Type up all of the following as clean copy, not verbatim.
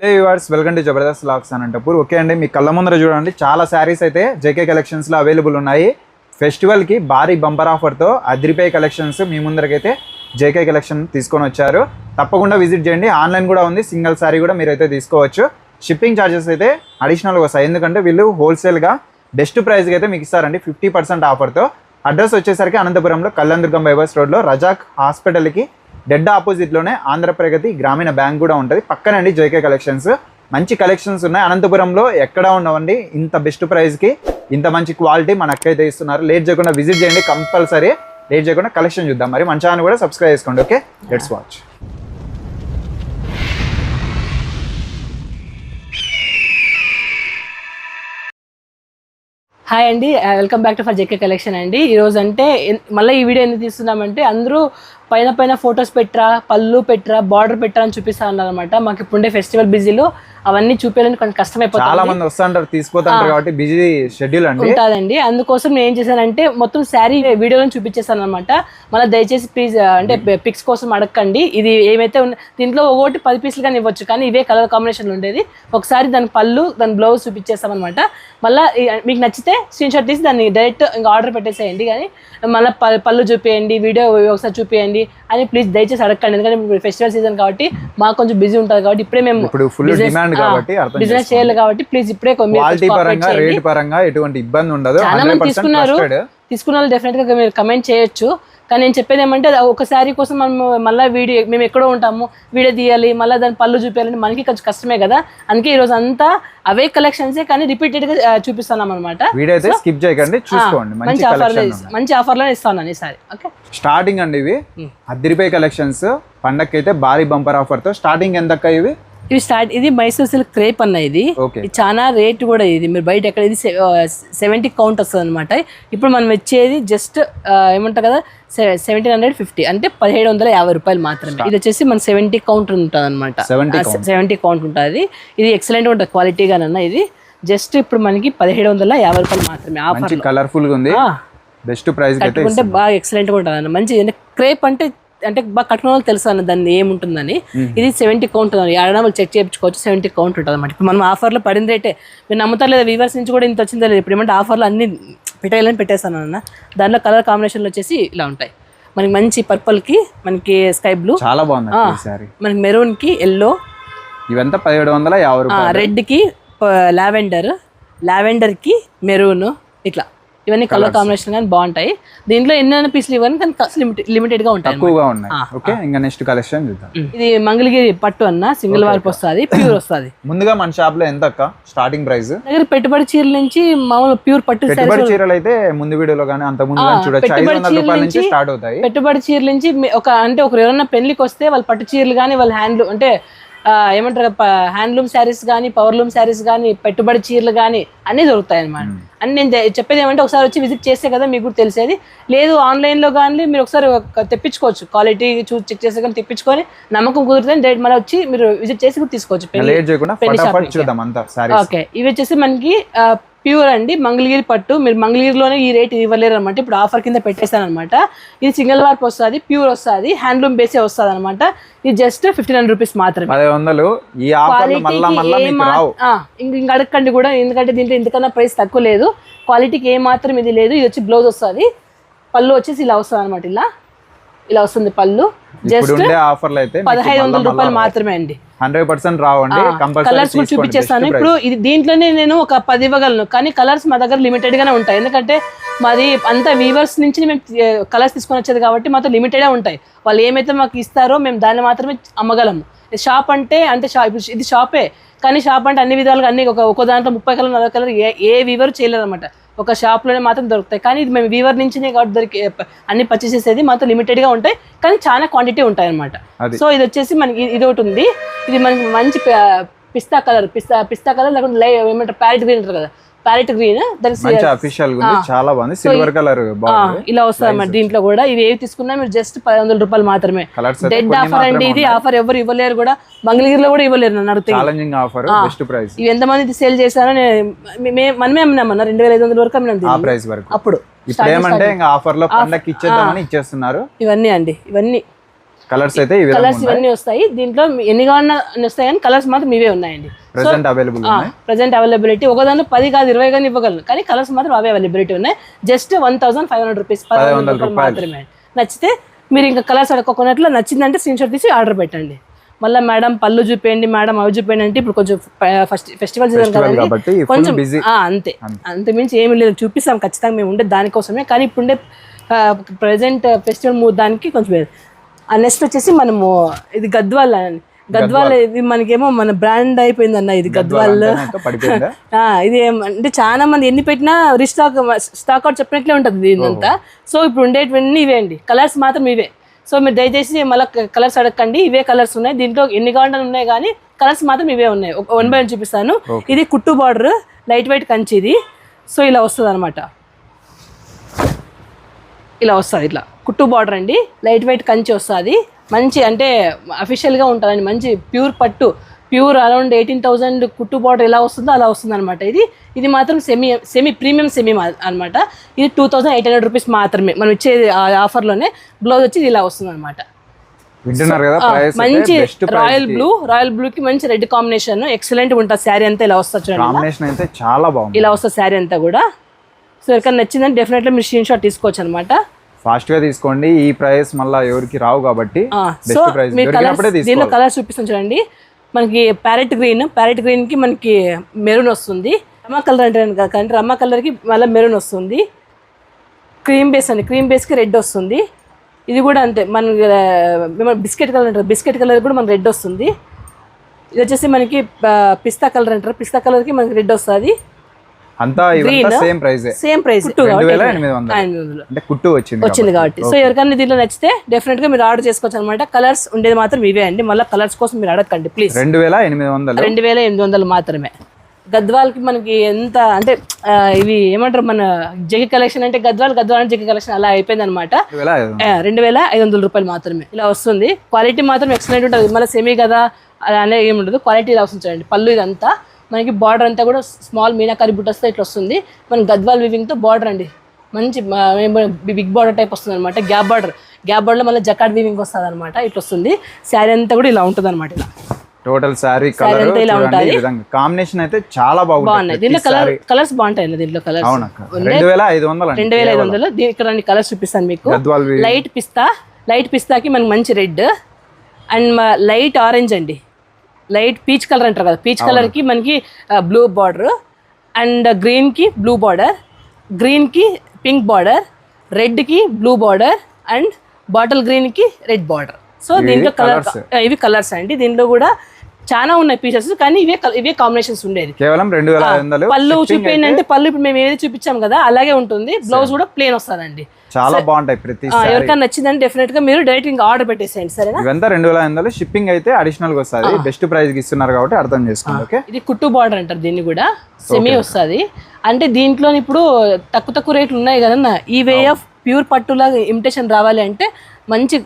Viewers welcome to Jabardasth vlogs Anantapur. Okay అండి, మీ కళ్ళ ముందర చూడండి చాలా శారీస్ అయితే జేకే కలెక్షన్స్లో అవైలబుల్ ఉన్నాయి. ఫెస్టివల్కి భారీ బంపర్ ఆఫర్తో అదిరిపోయే కలెక్షన్స్ మీ ముందరకైతే జేకే కలెక్షన్ తీసుకొని వచ్చారు. తప్పకుండా విజిట్ చేయండి. ఆన్లైన్ కూడా ఉంది, సింగిల్ శారీ కూడా మీరైతే తీసుకోవచ్చు. షిప్పింగ్ ఛార్జెస్ అయితే అడిషనల్గా వస్తాయి, ఎందుకంటే వీళ్ళు హోల్సేల్గా బెస్ట్ ప్రైస్కి అయితే మీకు ఇస్తారండి 50% ఆఫర్తో. అడ్రస్ వచ్చేసరికి అనంతపురంలో కళ్యాణదుర్గం బైపాస్ రోడ్లో రజాక్ హాస్పిటల్కి డెడ్ ఆపోజిట్లోనే ఆంధ్రప్రగతి గ్రామీణ బ్యాంక్ కూడా ఉంటుంది. పక్కనండి జేకే కలెక్షన్స్. మంచి కలెక్షన్స్ ఉన్నాయి. అనంతపురంలో ఎక్కడ ఉండవండి ఇంత బెస్ట్ ప్రైస్కి ఇంత మంచి క్వాలిటీ మన అక్కైతే ఇస్తున్నారు. లేట్ చేయకుండా విజిట్ చేయండి కంపల్సరీ. లేట్ చేయకుండా కలెక్షన్ చూద్దాం. మరి మన ఛానల్ కూడా సబ్స్క్రైబ్ చేసుకోండి. Okay, let's watch. హాయ్ అండి, welcome back to for JK collection అండి. ఈరోజు అంటే మళ్ళీ ఈ వీడియో ఎందుకు తీస్తున్నామంటే అందరూ పైన ఫొటోస్ పెట్టరా, పళ్ళు పెట్టరా, బార్డర్ పెట్టరా అని చూపిస్తా ఉన్నారు అనమాట. మాకు ఇప్పుడే ఫెస్టివల్ బిజీలో అవన్నీ చూపించాలని కొంచెం కష్టమైపోతుంది. చాలా మంది వస్తుంటారు, తీసుకుపోతారు కాబట్టి బిజీ షెడ్యూల్ అండి ఉంటుందండి. అందుకోసం నేను ఏం చేశానంటే మొత్తం శారీ వీడియోలో చూపించేసాను అనమాట. మళ్ళీ దయచేసి ప్లీజ్ అంటే పిక్స్ కోసం అడగండి. ఇది ఏమైతే దీంట్లో ఒకటి 10 పీసులు కానీ ఇవ్వచ్చు, కానీ ఇవే కలర్ కాంబినేషన్లు ఉండేది. ఒకసారి దాని పళ్ళు దాని బ్లౌజ్ చూపించేస్తాం అనమాట. మళ్ళీ మీకు నచ్చితే స్క్రీన్ షాట్ తీసి దాన్ని డైరెక్ట్ ఇంకా ఆర్డర్ పెట్టేసేయండి. కానీ మళ్ళీ పళ్ళు చూపించండి, వీడియో ఒకసారి చూపించండి అని ప్లీజ్ దయచేసి అడగండి. ఎందుకంటే ఫెస్టివల్ సీజన్ కాబట్టి మాకు కొంచెం బిజీ ఉంటుంది కాబట్టి ఇప్పుడే మేము బిజినెస్ చేయాలి కాబట్టి ప్లీజ్ ఇప్పుడే రేట్ పరంగా ఎటువంటి ఇబ్బంది ఉండదు. చాలా మంది తీసుకున్న వాళ్ళు డెఫినెట్ గా మీరు కమెంట్ చేయొచ్చు. కానీ నేను చెప్పేది ఏమంటే ఒక శారీ కోసం మనం మళ్ళీ వీడియో మేము ఎక్కడో ఉంటాము, వీడియో తీయాలి, మళ్ళీ దాని పళ్ళు చూపించాలంటే మనకి కొంచెం కష్టమే కదా. అందుకే ఈ రోజు అంతా అవే కలెక్షన్సే కానీ రిపీటెడ్ గా చూపిస్తున్నాం అనమాట. మంచి ఆఫర్ లో ఇస్తాను ఈసారి. ఓకే, స్టార్టింగ్ అండి ఇవి అదిరిపోయే కలెక్షన్స్. పండగకి అయితే భారీ బంపర్ ఆఫర్ తో స్టార్టింగ్ ఎంత ఇవి ఇది మైసూర్ సిల్క్ క్రేప్ అన్న. ఇది చాలా రేట్ కూడా. ఇది మీరు బయట ఎక్కడ ఇది 70 కౌంట్ వస్తుంది అనమాట. ఇప్పుడు మనం వచ్చేది జస్ట్ ఏమంటారు కదా 1750 అంటే 1750 రూపాయలు మాత్రమే. ఇది వచ్చేసి మన 70 కౌంట్ ఉంటుంది అనమాట. 70 కౌంట్ ఉంటుంది. ఇది ఎక్సలెంట్ ఉంటుంది క్వాలిటీగానన్నా. ఇది జస్ట్ ఇప్పుడు మనకి 1750 రూపాయలు మాత్రమే ఆఫర్. కలర్ఫుల్ గా ఉంది, బెస్ట్ ప్రైస్ కట్టుకుంటే బాగా ఎక్సలెంట్ గా ఉంటుంది అన్న. మంచి క్రేప్ అంటే బాగా కట్టుకున్న వాళ్ళు తెలుసు అన్న దాన్ని ఏముంటుందని. ఇది 70 కౌంట్ ఉంది. ఏడైనా చెక్ చేయించుకోవచ్చు. 70 కౌంట్ ఉంటుంది అనమాట. ఇప్పుడు మనం ఆఫర్లో పడిన రేటే మీరు నమ్ముతారు లేదా, వీవర్స్ నుంచి కూడా ఇంత వచ్చిందో లేదు. ఇప్పుడు ఏమంటే ఆఫర్లో అన్ని పెట్టేయాలని పెట్టేస్తాను అన్న. దాంట్లో కలర్ కాంబినేషన్లు వచ్చేసి ఇలా ఉంటాయి. మనకి మంచి పర్పుల్ కి, మనకి స్కై బ్లూ, చాలా బాగుంది. మనకి మెరూన్ కి ఎల్లో, ఇవంతా 1750. రెడ్ కి లావెండర్ కి మెరూన్, ఇట్లా ఇవన్నీ కలర్ కాంబినేషన్ కానీ బాగుంటాయి. దీంట్లో ఎన్నైనా పీసులు ఇవ్వని కానీ లిమిటెడ్ గా ఉంటాయి. నెక్స్ట్ కలెక్షన్ చూద్దాం. ఇది మంగళగిరి పట్టు అన్న, సింగిల్ వార్ప్ వస్తుంది, ప్యూర్ వస్తుంది. ముందుగా మన షాప్ లో ఎంత స్టార్టింగ్ ప్రైస్? దగ్గర పెట్టుబడి చీరల నుంచి మామూలు ప్యూర్ పట్టు చీరలు అయితే ముందు వీడియోలో కానీ అంత ముందు చూడొచ్చు 500 రూపాయల నుంచి స్టార్ట్ అవుతాయి. పెట్టుబడి చీరల నుంచి ఒకరు ఎవరైనా పెళ్లికి వస్తే వాళ్ళు పట్టు చీరలు కానీ వాళ్ళ హ్యాండ్లు అంటే ఏమంటారు హ్యాండ్లూమ్ శారీస్ కానీ, పవర్లూమ్ శారీస్ కానీ, పెట్టుబడి చీరలు కానీ అన్నీ దొరుకుతాయి అనమాట. అని నేను చెప్పేది ఏమంటే ఒకసారి వచ్చి విజిట్ చేస్తే కదా మీకు కూడా తెలిసేది. లేదు ఆన్లైన్లో కానీ మీరు ఒకసారి తెప్పించుకోవచ్చు, క్వాలిటీ చూసి చెక్ చేస్తే కానీ తెప్పించుకొని నమ్మకం కుదిరితే డైరెక్ట్ మళ్ళీ వచ్చి మీరు విజిట్ చేసి కూడా తీసుకోవచ్చు. ఓకే, ఇవి వచ్చేసి మనకి ప్యూర్ అండి, మంగళగిరి పట్టు. మీరు మంగళగిరిలోనే ఈ రేట్ ఇవ్వలేరు అనమాట. ఇప్పుడు ఆఫర్ కింద పెట్టేస్తాను అనమాట. ఇది సింగిల్ వార్ప్ వస్తుంది, ప్యూర్ వస్తుంది, హ్యాండ్లూమ్ బేసే వస్తుంది అనమాట. ఇది జస్ట్ 1500 రూపీస్ మాత్రమే. ఇంకా అడగండి కూడా, ఎందుకంటే దీంట్లో ఇంతకన్నా ప్రైస్ తక్కువ లేదు. క్వాలిటీకి ఏ మాత్రం ఇది లేదు. ఇది వచ్చి బ్లౌజ్ వస్తుంది, పళ్ళు వచ్చేసి ఇలా వస్తుంది అనమాట. ఇలా వస్తుంది పళ్ళు. జస్ట్ 1500 రూపాయలు మాత్రమే అండి. 100% రావండి. కలర్స్ కూడా చూపించేస్తాను. ఇప్పుడు ఇది దీంట్లోనే నేను ఒక 10 ఇవ్వగలను, కానీ కలర్స్ మా దగ్గర లిమిటెడ్ గానే ఉంటాయి. ఎందుకంటే మాది అంతా వీవర్స్ నుంచి మేము కలర్స్ తీసుకొని వచ్చేది కాబట్టి మాతో లిమిటెడే ఉంటాయి. వాళ్ళు ఏమైతే మాకు ఇస్తారో మేము దాన్ని మాత్రమే అమ్మగలము. షాప్ అంటే ఇది షాపే, కానీ షాప్ అంటే అన్ని విధాలుగా అన్ని ఒక దాంట్లో 30 కలర్ 40 కలర్ ఏ వీవర్ చేయలేదు అనమాట. ఒక షాప్లోనే మాత్రం దొరుకుతాయి. కానీ ఇది మేము వీవర్ నుంచినే కాబట్టి అన్ని పర్చేస్ చేసేది మాత్రం లిమిటెడ్గా ఉంటాయి, కానీ చాలా క్వాంటిటీ ఉంటాయి అనమాట. సో ఇది వచ్చేసి మనకి ఇది ఒకటి ఉంది. ఇది మనకి మంచి పిస్తా కలర్ లేకుంటే ఏమంటారు ప్యారెట్ గ్రీన్ అంటారు కదా, ప్యారెట్ గ్రీన్. చాలా బాగుంది, సిల్వర్ కలర్ ఇలా వస్తుంది అన్నమాట. దీంట్లో కూడా ఇవి ఏవి తీసుకున్నా మీరు జస్ట్ 1500 రూపాయలు మాత్రమే. డెడ్ ఆఫర్ అండి ఇది. ఆఫర్ ఎవరు ఇవ్వలేరు కూడా, మంగళగిరిలో కూడా ఇవ్వలేరు. నన్ను అడిగితే ఇవి ఎంతమంది సేల్ చేశారో మనమే అమ్మినామన్నా 2500 వరకు అమ్మినాం అప్పుడు. ఆఫర్ లో పండక్కి ఇచ్చేద్దామని ఇచ్చేస్తున్నారు. ఇవన్నీ అండి, ఇవన్నీ కలర్స్ అయితే ఈ విధంగా కలర్స్ ఇవన్నీ వస్తాయి. దీంట్లో ఎన్ని కావాలన్నా వస్తాయి కానీ కలర్స్ మాత్రం ఇవే ఉన్నాయండి. ప్రెసెంట్ అవైలబుల్ ప్రెసెంట్ అవైలబిలిటీ ఒకదాన్ని 10 కాదు 20 కానీ ఇవ్వగలను, కానీ కలర్స్ మాత్రం అవే అవైలబిలిటీ ఉన్నాయి. జస్ట్ 1500 రూపీస్, 1500 రూపాయలు మాత్రమే. నచ్చితే మీరు ఇంకా కలర్స్ అడగకున్నట్లు నచ్చిందంటే స్క్రీన్ షాట్ తీసి ఆర్డర్ పెట్టండి. మళ్ళీ మేడం పళ్ళు చూపేయండి, మేడం అవి చూపేయండి అంటే ఇప్పుడు కొంచెం ఫెస్టివల్ సీజన్ కదండి, కొంచెం అంతే మించి ఏమి లేదు. చూపిస్తాం ఖచ్చితంగా, మేము ఉండే దానికోసమే. కానీ ఇప్పుడు ఉండే ప్రజెంట్ ఫెస్టివల్ దానికి కొంచెం నెక్స్ట్ వచ్చేసి మనము ఇది గద్వాల్ ఇది మనకేమో మన బ్రాండ్ అయిపోయింది అన్న. ఇది గద్వాల్ ఇది అంటే చాలా మంది ఎన్ని పెట్టినా స్టాక్ అవుట్ చెప్పినట్లే ఉంటుంది దీనింతా. సో ఇప్పుడు ఉండేటివన్నీ ఇవే అండి, కలర్స్ మాత్రం ఇవే. సో మీరు దయచేసి మళ్ళీ కలర్స్ అడగండి, ఇవే కలర్స్ ఉన్నాయి. దీంట్లో ఎన్ని కావాలని ఉన్నాయి కానీ కలర్స్ మాత్రం ఇవే ఉన్నాయి. 1 by 1 చూపిస్తాను. ఇది కుట్టు బార్డర్, లైట్ వెయిట్ కంచి ఇది. సో ఇలా వస్తుంది అనమాట, ఇలా వస్తుంది. ఇట్లా కుట్టు బార్డర్ అండి, లైట్ వెయిట్ కంచి వస్తుంది. మంచి అంటే అఫీషియల్గా ఉంటుందండి, మంచి ప్యూర్ పట్టు, ప్యూర్ అరౌండ్ 18,000 కుట్టు బార్డర్ ఎలా వస్తుందో అలా వస్తుంది అనమాట. ఇది మాత్రం సెమీ ప్రీమియం అనమాట. ఇది 2,800 రూపీస్ మాత్రమే మనం ఇచ్చేది ఆఫర్లోనే. బ్లౌజ్ వచ్చి ఇలా వస్తుంది అనమాట. మంచి రాయల్ బ్లూకి మంచి రెడ్ కాంబినేషన్, ఎక్సలెంట్ ఉంటుంది. శారీ అంతా ఇలా వస్తుంది చూడండి, చాలా బాగుంది. ఇలా వస్తుంది శారీ అంతా కూడా. సో ఎవరికైనా నచ్చిందని డెఫినెట్లీ మీరు స్క్రీన్ షాట్ తీసుకోవచ్చు అనమాట. ఫాస్ట్ గా తీసుకోండి, ఈ ప్రైస్ మళ్ళీ ఎవరికి రావు కాబట్టి. సో దీనిలో కలర్స్ చూపిస్తాను చూడండి. మనకి ప్యారెట్ గ్రీన్ కి మనకి మెరూన్ వస్తుంది. రమ్మా కలర్ అంటే రమ్మా కలర్ కి మళ్ళీ మెరూన్ వస్తుంది. క్రీమ్ బేస్ కి రెడ్ వస్తుంది. ఇది కూడా అంతే, మన బిస్కెట్ కలర్ అంటారు, బిస్కెట్ కలర్ కూడా మనకి రెడ్ వస్తుంది. ఇది వచ్చేసి మనకి పిస్తా కలర్ అంటారు, పిస్తా కలర్ కి మనకి రెడ్ వస్తుంది. అంతా సేమ్ ప్రైస్ 2800 అంటే కుట్టు వచ్చింది కాబట్టి. సో ఎవరికైనా దీంట్లో నచ్చితే డెఫినెట్ గా మీరు ఆర్డర్ చేసుకోవచ్చు అనమాట. కలర్స్ ఉండేది మాత్రం ఇవే అండి, మళ్ళీ కలర్స్ కోసం మీరు అడగండి ప్లీజ్. 2800 మాత్రమే. గద్వాల్ కి మనకి ఎంత అంటే ఇవి ఏమంటారు, మన జెకి కలెక్షన్ అంటే గద్వాల్ అంటే జెకి కలెక్షన్ అలా అయిపోయింది అనమాట. 2500 రూపాయలు మాత్రమే ఇలా వస్తుంది. క్వాలిటీ మాత్రం ఎక్సలెంట్ ఉంటుంది. మళ్ళీ సెమీ కదా అనే ఏముండదు, క్వాలిటీ ఇలా వస్తుంది చూడండి. పళ్ళు ఇదంతా మనకి బార్డర్ అంతా కూడా స్మాల్ మీనాకారి బుట్టస్తో ఇట్లా వస్తుంది. మన గద్వాల్ వివింగ్తో బార్డర్ అండి, మంచి బిగ్ బార్డర్ టైప్ వస్తుంది అనమాట. గ్యాప్ బార్డర్లో మళ్ళీ జకాట్ వీవింగ్ వస్తుంది అనమాట. ఇట్లా వస్తుంది. శారీ అంతా కూడా ఇలా ఉంటుంది అనమాట. ఇలా టోటల్ శారీ కలర్ అంతా ఇలా ఉంటుంది. కాంబినేషన్ అయితే చాలా బాగుంది. దీంట్లో కలర్స్ బాగుంటాయి. దీంట్లో కలర్స్ 2500. ఇక్కడ కలర్స్ చూపిస్తాను మీకు. లైట్ పిస్తాకి మనకి మంచి రెడ్ అండ్ లైట్ ఆరెంజ్ అండి, లైట్ పీచ్ కలర్ అంటారు కదా, పీచ్ కలర్ కి మనకి బ్లూ బార్డర్ అండ్ గ్రీన్ కి బ్లూ బార్డర్, గ్రీన్ కి పింక్ బార్డర్, రెడ్ కి blue border and bottle green కి రెడ్ బార్డర్. సో దీంట్లో ఇవి కలర్స్ అండి. దీంట్లో కూడా చాలా ఉన్నాయి పీసెస్, కానీ ఇవే కాంబినేషన్స్ ఉండేది. కేవలం 2500. పళ్ళు చూపించండి అంటే పళ్ళు ఇప్పుడు మేము ఏది చూపించాం కదా అలాగే ఉంటుంది. బ్లౌజ్ కూడా ప్లేన్ వస్తుందండి, చాలా బాగుంటాయి. ప్రతి ఎవరికైనా నచ్చిందంటే డెఫినెట్ గా మీరు డైరెక్ట్ ఇంకా ఆర్డర్ పెట్టేసేయండి. సరేనా? ఇవంతా 2500. షిప్పింగ్ అయితే అడిషనల్ గా వస్తుంది. బెస్ట్ ప్రైస్ కి ఇస్తున్నారు కాబట్టి అర్థం చేసుకోండి. ఓకే, ఇది కుట్టు బార్డర్ అంటారు దీన్ని కూడా, సెమీ వస్తుంది. అంటే దీంట్లో ఇప్పుడు తక్కువ రేట్లు ఉన్నాయి కదన్నా. ఈ వే ఆఫ్ ప్యూర్ పట్టులాగా ఇమిటేషన్ రావాలి అంటే మంచి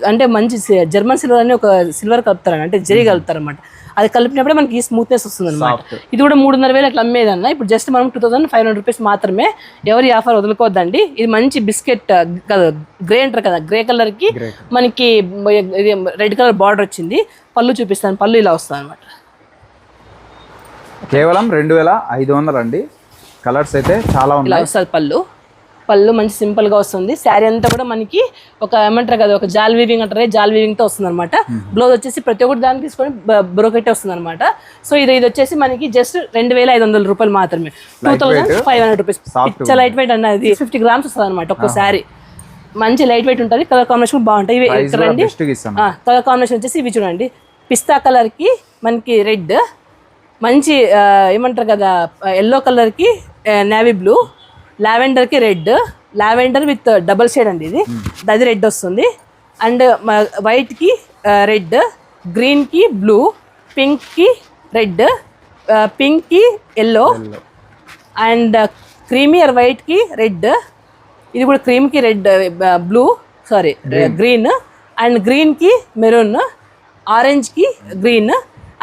జర్మన్ సిల్వర్ అని ఒక సిల్వర్ కలుపుతారు, అంటే జరీ కలుపుతారు అనమాట. అది కలిపినప్పుడే మనకి ఈ స్మూత్నెస్ వస్తుంది అనమాట. ఇది కూడా 3500 అట్లా అమ్మేదన్న. ఇప్పుడు జస్ట్ మనం 2500 రూపీస్ మాత్రమే. ఎవరి ఆఫర్ వదులుకోవద్దండి. ఇది మంచి బిస్కెట్ గ్రే అంటారు కదా, గ్రే కలర్ కి మనకి రెడ్ కలర్ బార్డర్ వచ్చింది. పళ్ళు చూపిస్తాను, పళ్ళు ఇలా వస్తుంది అనమాట. కేవలం 2500 అండి. కలర్స్ అయితే చాలా ఉన్నాయి. ఇలా వస్తుంది పళ్ళు మంచి సింపుల్ గా వస్తుంది. శారీ అంతా కూడా మనకి ఒక ఏమంటారు కదా, ఒక జాల్ వీవింగ్ అంటారు, జాల్ వీవింగ్ తో వస్తుంది అనమాట. బ్లౌజ్ వచ్చేసి ప్రతి ఒక్కటి దాన్ని తీసుకొని బ్రోకెట్ వస్తుంది అనమాట. సో ఇది వచ్చేసి మనకి జస్ట్ 2500 రూపాయలు మాత్రమే, 2500 రూపీస్. పిచ్చ లైట్ వెయిట్ అన్నది 50 గ్రామ్స్ వస్తుంది అనమాట ఒక్క శారీ. మంచి లైట్ వెయిట్ ఉంటుంది. కలర్ కాంబినేషన్ బాగుంటాయి. ఇవి రండి, కలర్ కాంబినేషన్ వచ్చేసి ఇవి చూడండి. పిస్తా కలర్ కి మనకి రెడ్, మంచి ఏమంటారు కదా ఎల్లో కలర్ కి నేవీ బ్లూ, లావెండర్ కి red, lavender with double shade అండి. అది రెడ్ వస్తుంది. అండ్ వైట్ కి రెడ్, గ్రీన్ కి బ్లూ, పింక్ కి రెడ్, పింక్ కి yellow and creamy or white కి రెడ్. ఇది కూడా క్రీమ్ కి red, blue sorry green and green కి మెరూన్, ఆరెంజ్ కి గ్రీన్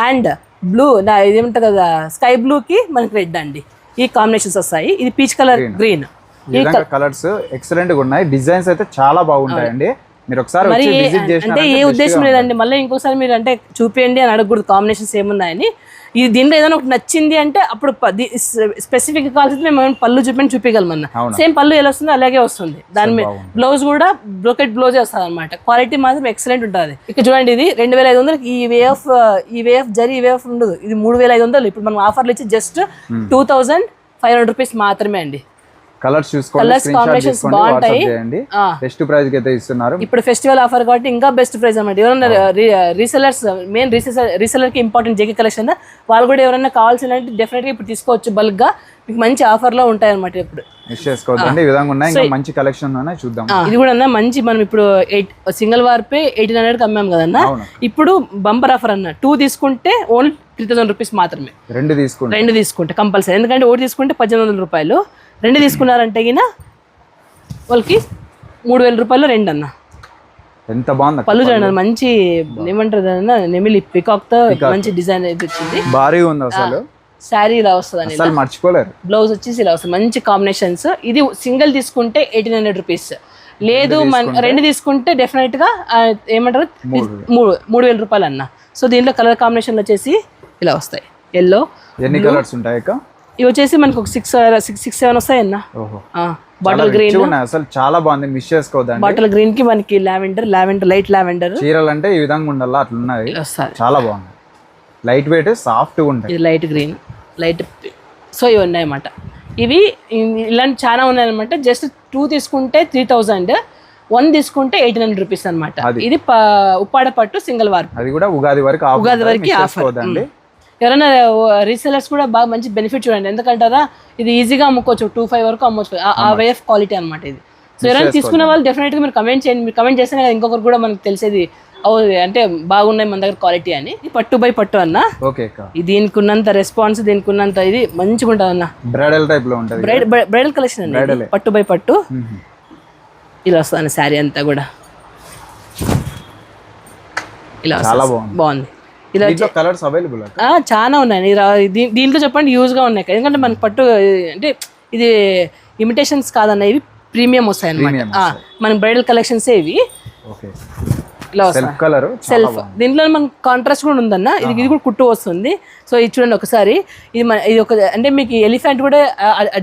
అండ్ బ్లూ ఇదేమంటారు కదా స్కై బ్లూ కి మనకి రెడ్ అండి. ఈ కాంబినేషన్స్ వస్తాయి. ఇది peach colour green. Colours excellent గా ఉన్నాయి. డిజైన్స్ అయితే చాలా బాగుంటాయండి. మీరు ఒకసారి మరి వచ్చి విజిట్ చేసి అంటే ఏ ఉద్దేశం లేదండి, మళ్ళీ ఇంకోసారి మీరు అంటే చూపియండి అని అడగకూడదు కాంబినేషన్స్ ఏమున్నాయని. ఇది దీంట్లో ఏదైనా ఒకటి నచ్చింది అంటే అప్పుడు స్పెసిఫిక్ కావాల్సి మేము పళ్ళు చూపించగలమన్నా. సేమ్ పళ్ళు ఎలా వస్తుందో అలాగే వస్తుంది. దాని మీద బ్లౌజ్ కూడా బ్రోకెట్ బ్లౌజ్ వస్తుంది అనమాట. క్వాలిటీ మాత్రం ఎక్సలెంట్ ఉంటుంది. ఇక్కడ చూడండి, ఇది 2500 ఈ వే ఆఫ్ జరీ, ఈ వే ఆఫ్ ఉండదు. ఇది 3500. ఇప్పుడు మనం ఆఫర్లు ఇచ్చి జస్ట్ 2500 రూపీస్ మాత్రమే అండి. కలర్స్ చూసుకోండి, స్క్రీన్ షాట్ బాగుంటాయి. బెస్ట్ ప్రైస్ కి అయితే ఇస్తున్నారు. ఇప్పుడు ఫెస్టివల్ ఆఫర్ కాబట్టి ఇంకా బెస్ట్ ప్రైస్ అన్నమాట. ఎవరైనా రీసెలర్స్, మెయిన్ రీసెలర్ కి ఇంపార్టెంట్ జేకే కలెక్షన్, వాళ్ళు కూడా ఎవరైనా కావాల్సిన డెఫినెట్ గా ఇప్పుడు తీసుకోవచ్చు. బల్క్ గా మీకు మంచి ఆఫర్ లో ఉంటాయి అన్నమాట. ఇప్పుడు మిస్ చేసుకోవద్దండి, ఈ విధంగా ఉన్నాయి. ఇంకా మంచి కలెక్షన్ ఉన్నాయి, చూద్దాం. ఇది కూడా మంచి, మనం ఇప్పుడు సింగిల్ వార్పే 1800 కి అమ్మాం కదన్నా. ఇప్పుడు బంపర్ ఆఫర్ అన్న 2 తీసుకుంటే ఓన్లీ 3000 రూపీస్ మాత్రమే. 2 తీసుకుంటే కంపల్సరీ, ఎందుకంటే 1 తీసుకుంటే 1800 రూపాయలు. 2 తీసుకున్నారంటే గిన వాళ్ళకి 3000 రూపాయలు 2 అన్న. ఎంత బాగుంది పళ్ళు చూడండి, మంచి ఏమంటారు అన్న, నెమిలి పికాక్ తో మంచి డిజైన్ అయితే వచ్చింది. భారీగా ఉంది అసలు. శారీ ఇలా వస్తుంది, అసలు మర్చిపోలేరు. బ్లౌజ్ వచ్చేసి ఇలా వస్తుంది, మంచి కాంబినేషన్స్. ఇది సింగిల్ తీసుకుంటే 1800 రూపీస్. లేదు 2 తీసుకుంటే డెఫినెట్ గా ఏమంటారు 3000 రూపాయలు అన్న. సో దీంట్లో కలర్ కాంబినేషన్ వచ్చేసి ఇలా వస్తాయి. ఎల్లో. ఎన్ని కలర్స్ ఉంటాయి? ఇవి వచ్చేసి మనకు ఒక 6-7 వస్తాయి అన్న. బాటిల్ గ్రీన్ అసలు చాలా బాగుంది, మిస్ చేసుకోవద్దండి. బాటిల్ గ్రీన్ కి మనకి లావెండర్ లైట్ లావెండర్. చీరలు అంటే ఈ విధంగా ఉండాలి, అట్లున్నది. చాలా బాగుంది, లైట్ వెయిట్, సాఫ్ట్ గా ఉంటాయి. ఇది లైట్ గ్రీన్, లైట్. సో ఇవి ఉన్నాయి అన్నమాట. ఇవి ఇలాంటి చాలా ఉన్నాయి అనమాట. జస్ట్ 2 తీసుకుంటే 3000, 1 తీసుకుంటే 1800 రూపీస్ అనమాట. ఇది ఉప్పాడ పట్టు సింగిల్ వార్. అది కూడా ఉగాది వరకు ఆఫర్. ఎవరైనా రీసెలర్స్ కూడా బాగా మంచి బెనిఫిట్ చూడండి. ఎందుకంటారా, ఇది ఈజీగా అమ్ముకోవచ్చు, 2500 వరకు అమ్మొచ్చు. ఆ వే ఆఫ్ క్వాలిటీ అనమాట ఇది. సో ఎవరైనా తీసుకున్న వాళ్ళు డెఫినెట్గా మీరు కమెంట్ చేయండి. మీరు కమెంట్ చేస్తేనే కదా ఇంకొకరు కూడా మనకు తెలిసేది, అంటే బాగున్నాయి మన దగ్గర క్వాలిటీ అని. పట్టు బై పట్టు అన్న. దీనికి ఉన్నంత రెస్పాన్స్, దీనికి ఉన్నంత ఇది మంచిగా ఉంటుంది అన్న. బ్రైడల్ టైప్ లో ఉంటుంది, బ్రైడల్ కలెక్షన్ అండి. పట్టు బై పట్టు ఇలా వస్తుంది శారీ అంతా కూడా. ఇలా బాగుంది. ఇలా కలర్స్ అవైలబుల్ చాలా ఉన్నాయి. దీంట్లో చెప్పండి యూజ్ గా ఉన్నాయి, ఎందుకంటే మనకి పట్టు అంటే ఇది ఇమిటేషన్స్ కాదన్న, ఇవి ప్రీమియం వస్తాయి అన్నమాట. మన బ్రైడల్ కలెక్షన్స్ ఇవి. ఇలా సెల్ఫ్. దీంట్లో మనకి కాంట్రాస్ట్ కూడా ఉందన్న. ఇది కూడా కుట్టు వస్తుంది. సో ఇది చూడండి ఒకసారి. ఇది ఒక అంటే మీకు ఎలిఫెంట్ కూడా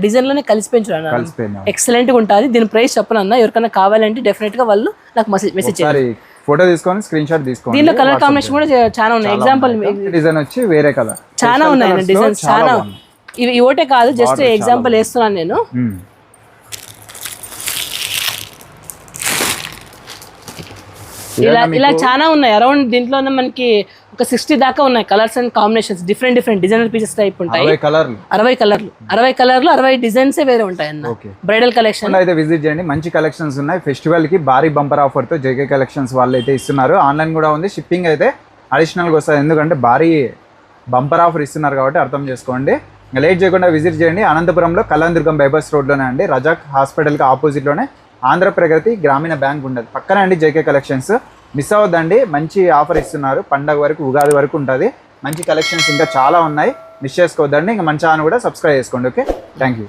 డిజైన్ లోనే కలిసిపోయి చూడండి, ఎక్సలెంట్ గా ఉంటుంది. దీని ప్రైస్ చెప్పనన్నా, ఎవరికైనా కావాలంటే డెఫినెట్ గా వాళ్ళు నాకు మెసేజ్ చేయండి. ఫోటో తీసుకొని స్క్రీన్ షాట్ తీసుకోండి. దీనిలో కలర్ కాంబినేషన్ కూడా చాలా ఉన్నాయి. ఎగ్జాంపుల్ డిజైన్ వచ్చి వేరే కలర్ చాలా ఉన్నాయి డిజైన్స్. చాలా ఇవి ఒకటే కాదు, జస్ట్ ఎగ్జాంపుల్ వేస్తున్నాను నేను. ఇలా చాలా ఉన్నాయి అరౌండ్. దీంట్లోనే మనకి ఒక 60 దాకా ఉన్నాయి colours and combinations. Different designer pieces type ఉంటాయి. 60 కలర్లు 60 డిజైన్స్ వేరే ఉంటాయి అన్న. బ్రైడల్ కలెక్షన్ అయితే విజిట్ చేయండి, మంచి కలెక్షన్స్ ఉన్నాయి. ఫెస్టివల్ కి భారీ బంపర్ ఆఫర్ తో జేకే కలెక్షన్స్ వాళ్ళు అయితే ఇస్తున్నారు. ఆన్లైన్ కూడా ఉంది, షిప్పింగ్ అయితే అడిషనల్ గా వస్తుంది. ఎందుకంటే భారీ బంపర్ ఆఫర్ ఇస్తున్నారు కాబట్టి అర్థం చేసుకోండి. లేట్ చేయకుండా విజిట్ చేయండి. అనంతపురంలో కళ్యాణదుర్గం బైపాస్ రోడ్లోనే అండి, రజాక్ హాస్పిటల్కి ఆపోజిట్లోనే ఆంధ్ర ప్రగతి గ్రామీణ బ్యాంక్ ఉండదు, పక్కనే అండి జేకే కలెక్షన్స్. మిస్ అవ్వద్దండి, మంచి ఆఫర్ ఇస్తున్నారు. పండగ వరకు, ఉగాది వరకు ఉంటుంది. మంచి కలెక్షన్స్ ఇంకా చాలా ఉన్నాయి, మిస్ చేసుకోవద్దండి. ఇంకా మన ఛానల్ కూడా సబ్స్క్రైబ్ చేసుకోండి. Okay, thank you.